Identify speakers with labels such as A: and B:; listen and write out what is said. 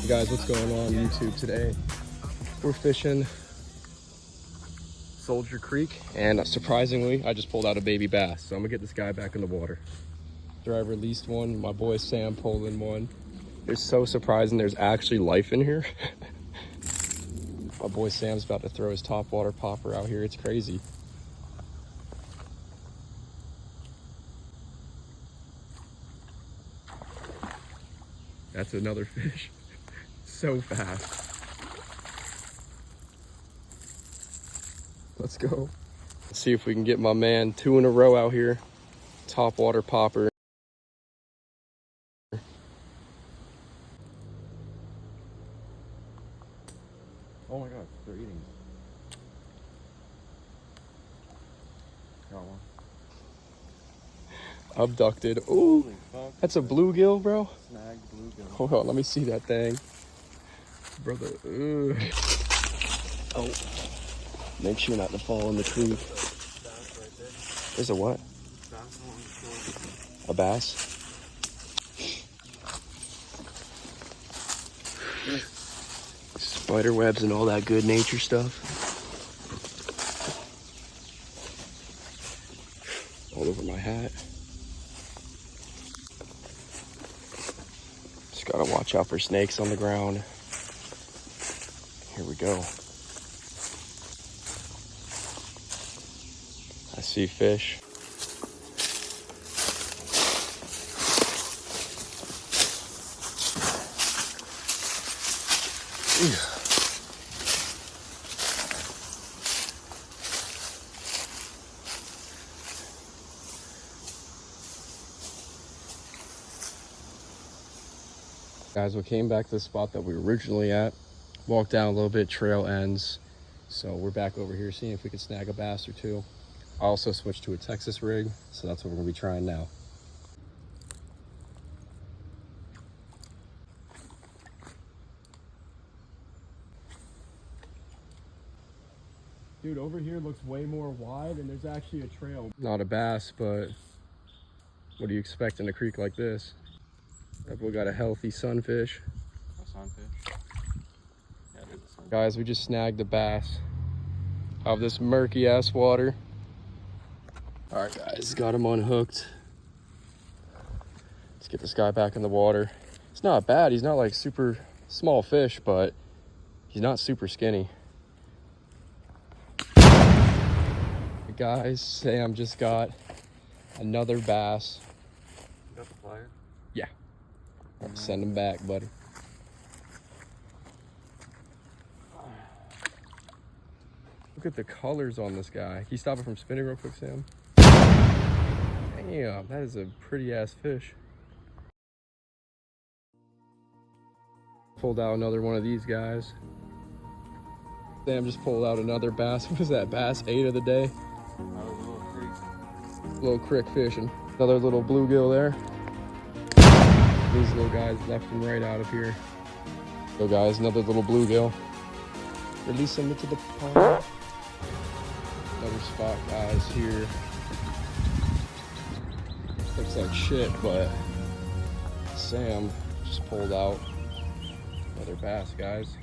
A: Hey guys, what's going on YouTube today? We're fishing Soldier Creek, and surprisingly, I just pulled out a baby bass. So I'm gonna get this guy back in the water. After I released one, my boy Sam pulled in one. It's so surprising there's actually life in here. My boy Sam's about to throw his topwater popper out here. It's crazy. That's another fish. So fast. Let's go. Let's see if we can get my man 2 in a row out here. Topwater popper. Oh my god, they're eating. Got one. Abducted. Ooh, that's a bluegill, bro.
B: Snagged bluegill.
A: Hold on, let me see that thing. Brother, ugh. Oh, make sure not to fall in the creek. There's a what? A bass? Spider webs and all that good nature stuff. All over my hat. Just gotta watch out for snakes on the ground. Here we go. I see fish. Guys, we came back to the spot that we were originally at. Walked down a little bit, trail ends. So we're back over here seeing if we can snag a bass or two. I also switched to a Texas rig, so that's what we're gonna be trying now. Dude, over here looks way more wide and there's actually a trail. Not a bass, but what do you expect in a creek like this? That boy got a healthy sunfish.
B: A sunfish? Yeah, it is a sunfish.
A: Guys, we just snagged a bass out of this murky ass water. All right, guys, got him unhooked. Let's get this guy back in the water. It's not bad. He's not like super small fish, but he's not super skinny. Guys, Sam just got another bass.
B: You got the plier?
A: Yeah. Send him back, buddy. Look at the colors on this guy. Can you stop it from spinning real quick, Sam? Damn, that is a pretty ass fish. Pulled out another one of these guys. Sam just pulled out another bass. What was that, bass 8 of the day?
B: That was a little creek.
A: Little crick fishing. Another little bluegill there. These little guys left and right out of here. So guys, another little bluegill. Release them into the pond. Another spot, guys, here. Looks like shit, but Sam just pulled out another bass, guys.